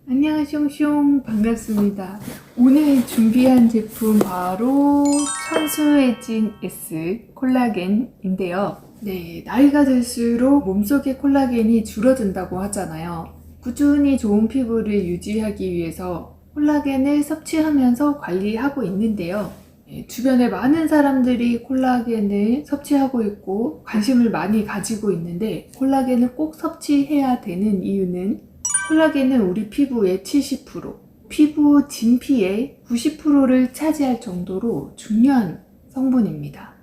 안녕하쇼쇼 반갑습니다. 오늘 준비한 제품 바로 천수해진 S 콜라겐인데요. 네, 나이가 들수록 몸속의 콜라겐이 줄어든다고 하잖아요. 꾸준히 좋은 피부를 유지하기 위해서 콜라겐을 섭취하면서 관리하고 있는데요. 주변에 많은 사람들이 콜라겐을 섭취하고 있고 관심을 많이 가지고 있는데, 콜라겐을 꼭 섭취해야 되는 이유는 콜라겐은 우리 피부의 70%, 피부 진피의 90%를 차지할 정도로 중요한 성분입니다.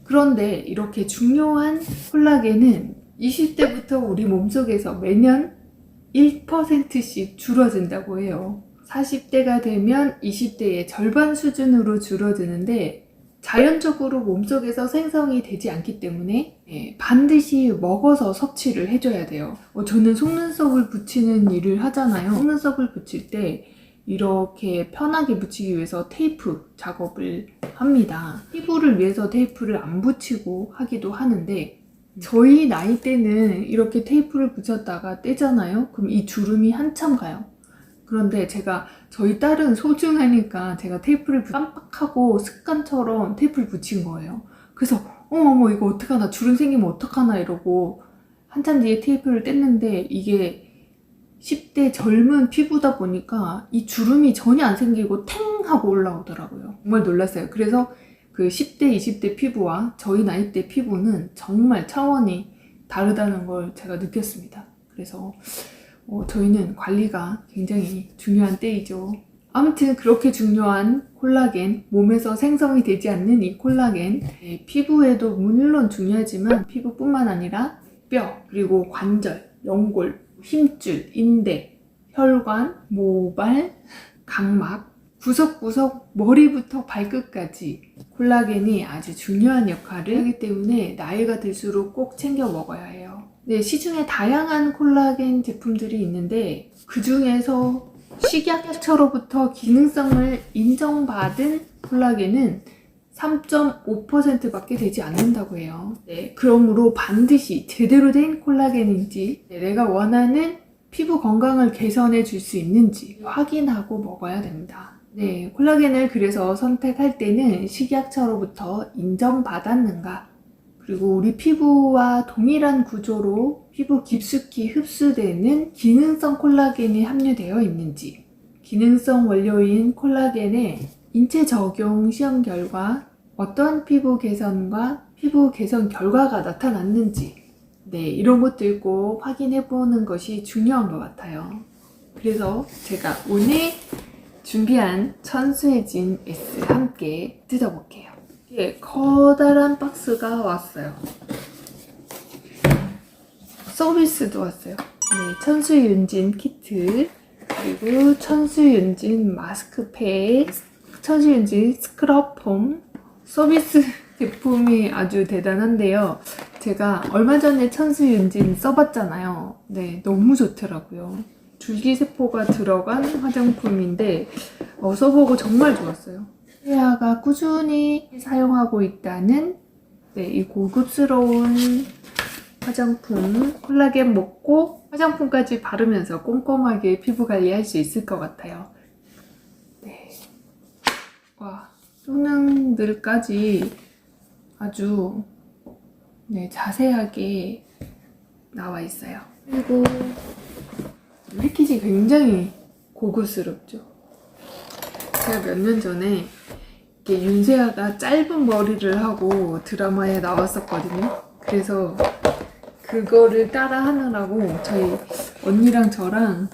그런데 이렇게 중요한 콜라겐은 20대부터 우리 몸속에서 매년 1%씩 줄어든다고 해요. 40대가 되면 20대의 절반 수준으로 줄어드는데, 자연적으로 몸속에서 생성이 되지 않기 때문에 반드시 먹어서 섭취를 해줘야 돼요. 저는 속눈썹을 붙이는 일을 하잖아요. 속눈썹을 붙일 때 이렇게 편하게 붙이기 위해서 테이프 작업을 합니다. 피부를 위해서 테이프를 안 붙이고 하기도 하는데, 저희 나이 때는 이렇게 테이프를 붙였다가 떼잖아요. 그럼 이 주름이 한참 가요. 그런데 저희 딸은 소중하니까 제가 테이프를 깜빡하고 습관처럼 테이프를 붙인 거예요. 그래서 어머 이거 어떡하나, 주름 생기면 어떡하나 이러고 한참 뒤에 테이프를 뗐는데, 이게 10대 젊은 피부다 보니까 이 주름이 전혀 안 생기고 탱 하고 올라오더라고요. 정말 놀랐어요. 그래서 그 10대 20대 피부와 저희 나이 때 피부는 정말 차원이 다르다는 걸 제가 느꼈습니다. 그래서 저희는 관리가 굉장히 중요한 때이죠. 아무튼 그렇게 중요한 콜라겐, 몸에서 생성이 되지 않는 이 콜라겐, 피부에도 물론 중요하지만 피부뿐만 아니라 뼈, 그리고 관절, 연골, 힘줄, 인대, 혈관, 모발, 각막, 구석구석 머리부터 발끝까지 콜라겐이 아주 중요한 역할을 하기 때문에 나이가 들수록 꼭 챙겨 먹어야 해요. 네, 시중에 다양한 콜라겐 제품들이 있는데, 그 중에서 식약처로부터 기능성을 인정받은 콜라겐은 3.5%밖에 되지 않는다고 해요. 네, 그러므로 반드시 제대로 된 콜라겐인지, 내가 원하는 피부 건강을 개선해 줄 수 있는지 확인하고 먹어야 됩니다. 네, 콜라겐을 그래서 선택할 때는 식약처로부터 인정받았는가, 그리고 우리 피부와 동일한 구조로 피부 깊숙이 흡수되는 기능성 콜라겐이 함유되어 있는지, 기능성 원료인 콜라겐의 인체 적용 시험 결과 어떤 피부 개선과 피부 개선 결과가 나타났는지, 이런 것들 꼭 확인해 보는 것이 중요한 것 같아요. 그래서 제가 오늘 준비한 천수해진 S 함께 뜯어볼게요. 커다란 박스가 왔어요. 서비스도 왔어요. 천수윤진 키트, 그리고 천수윤진 마스크팩, 천수윤진 스크럽폼. 서비스 제품이 아주 대단한데요. 제가 얼마 전에 천수윤진 써봤잖아요. 너무 좋더라고요. 줄기세포가 들어간 화장품인데 써보고 정말 좋았어요. 세아가 꾸준히 사용하고 있다는 이 고급스러운 화장품, 콜라겐 먹고 화장품까지 바르면서 꼼꼼하게 피부 관리할 수 있을 것 같아요. 와, 효능들까지 아주 자세하게 나와 있어요. 그리고 패키지 굉장히 고급스럽죠. 제가 몇 년 전에 윤세아가 짧은 머리를 하고 드라마에 나왔었거든요. 그래서 그거를 따라 하느라고 저희 언니랑 저랑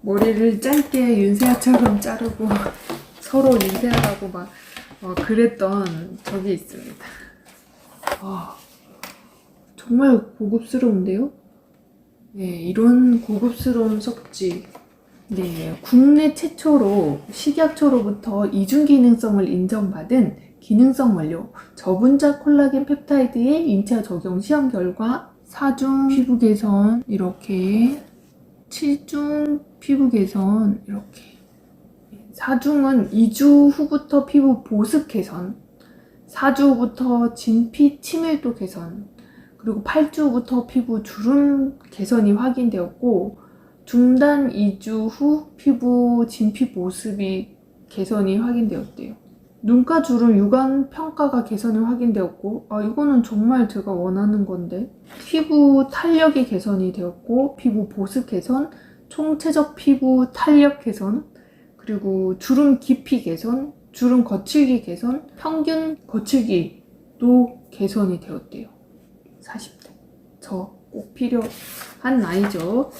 머리를 짧게 윤세아처럼 자르고 서로 윤세아라고 막 그랬던 적이 있습니다. 정말 고급스러운데요? 이런 고급스러운 석지. 국내 최초로 식약처로부터 이중 기능성을 인정받은 기능성 원료 저분자 콜라겐 펩타이드의 인체 적용 시험 결과 4중 피부 개선, 이렇게 7중 피부 개선, 이렇게 4중은 2주 후부터 피부 보습 개선, 4주부터 진피 친밀도 개선, 그리고 8주부터 피부 주름 개선이 확인되었고, 중단 2주 후 피부 진피 모습이 개선이 확인되었대요. 눈가 주름 유관 평가가 개선이 확인되었고, 이거는 정말 제가 원하는 건데, 피부 탄력이 개선이 되었고, 피부 보습 개선, 총체적 피부 탄력 개선, 그리고 주름 깊이 개선, 주름 거칠기 개선, 평균 거칠기도 개선이 되었대요. 40대. 저 꼭 필요한 나이죠.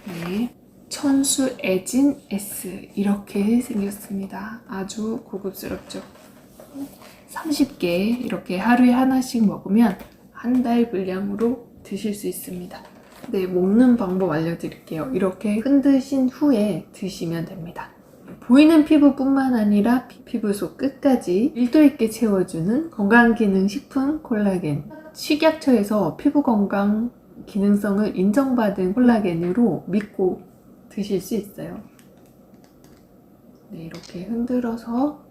네. 천수 에진 S 이렇게 생겼습니다. 아주 고급스럽죠. 30개 이렇게 하루에 하나씩 먹으면 한 달 분량으로 드실 수 있습니다. 네, 먹는 방법 알려드릴게요. 이렇게 흔드신 후에 드시면 됩니다. 보이는 피부뿐만 아니라 피부 속 끝까지 밀도 있게 채워주는 건강기능식품 콜라겐. 식약처에서 피부 건강 기능성을 인정받은 콜라겐으로 믿고 드실 수 있어요. 네, 이렇게 흔들어서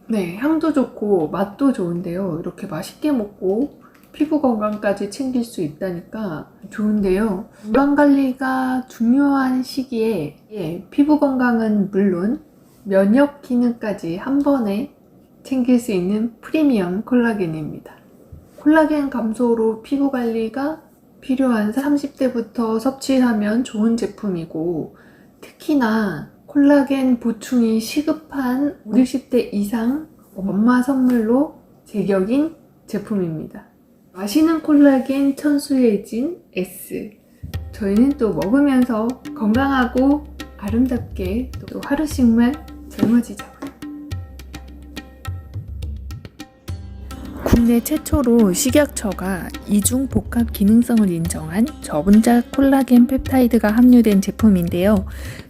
네, 향도 좋고 맛도 좋은데요. 이렇게 맛있게 먹고 피부 건강까지 챙길 수 있다니까 좋은데요. 건강관리가 중요한 시기에 피부 건강은 물론 면역 기능까지 한 번에 챙길 수 있는 프리미엄 콜라겐입니다. 콜라겐 감소로 피부 관리가 필요한 30대부터 섭취하면 좋은 제품이고, 특히나 콜라겐 보충이 시급한 60대 이상 엄마 선물로 제격인 제품입니다. 마시는 콜라겐 천수의 진 S. 저희는 또 먹으면서 건강하고 아름답게 또 하루씩만 젊어지자고요. 국내 최초로 식약처가 이중 복합 기능성을 인정한 저분자 콜라겐 펩타이드가 함유된 제품인데요.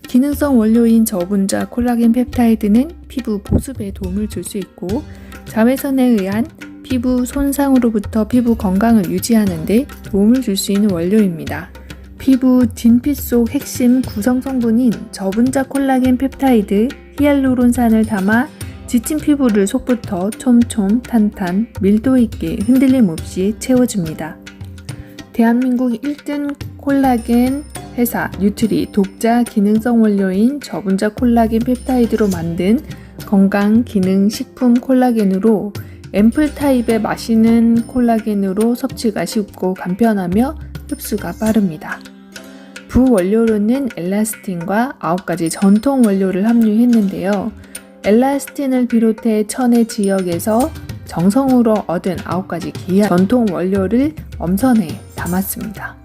기능성 원료인 저분자 콜라겐 펩타이드는 피부 보습에 도움을 줄 수 있고, 자외선에 의한 피부 손상으로부터 피부 건강을 유지하는 데 도움을 줄 수 있는 원료입니다. 피부 진피 속 핵심 구성 성분인 저분자 콜라겐 펩타이드 히알루론산을 담아 지친 피부를 속부터 촘촘 탄탄 밀도 있게 흔들림 없이 채워줍니다. 대한민국 1등 콜라겐 회사 뉴트리 독자 기능성 원료인 저분자 콜라겐 펩타이드로 만든 건강 기능 식품 콜라겐으로 앰플 타입의 마시는 콜라겐으로 섭취가 쉽고 간편하며 흡수가 빠릅니다. 부원료로는 엘라스틴과 9가지 전통 원료를 함유했는데요. 엘라스틴을 비롯해 천혜 지역에서 정성으로 얻은 9가지 귀한 전통 원료를 엄선해 담았습니다.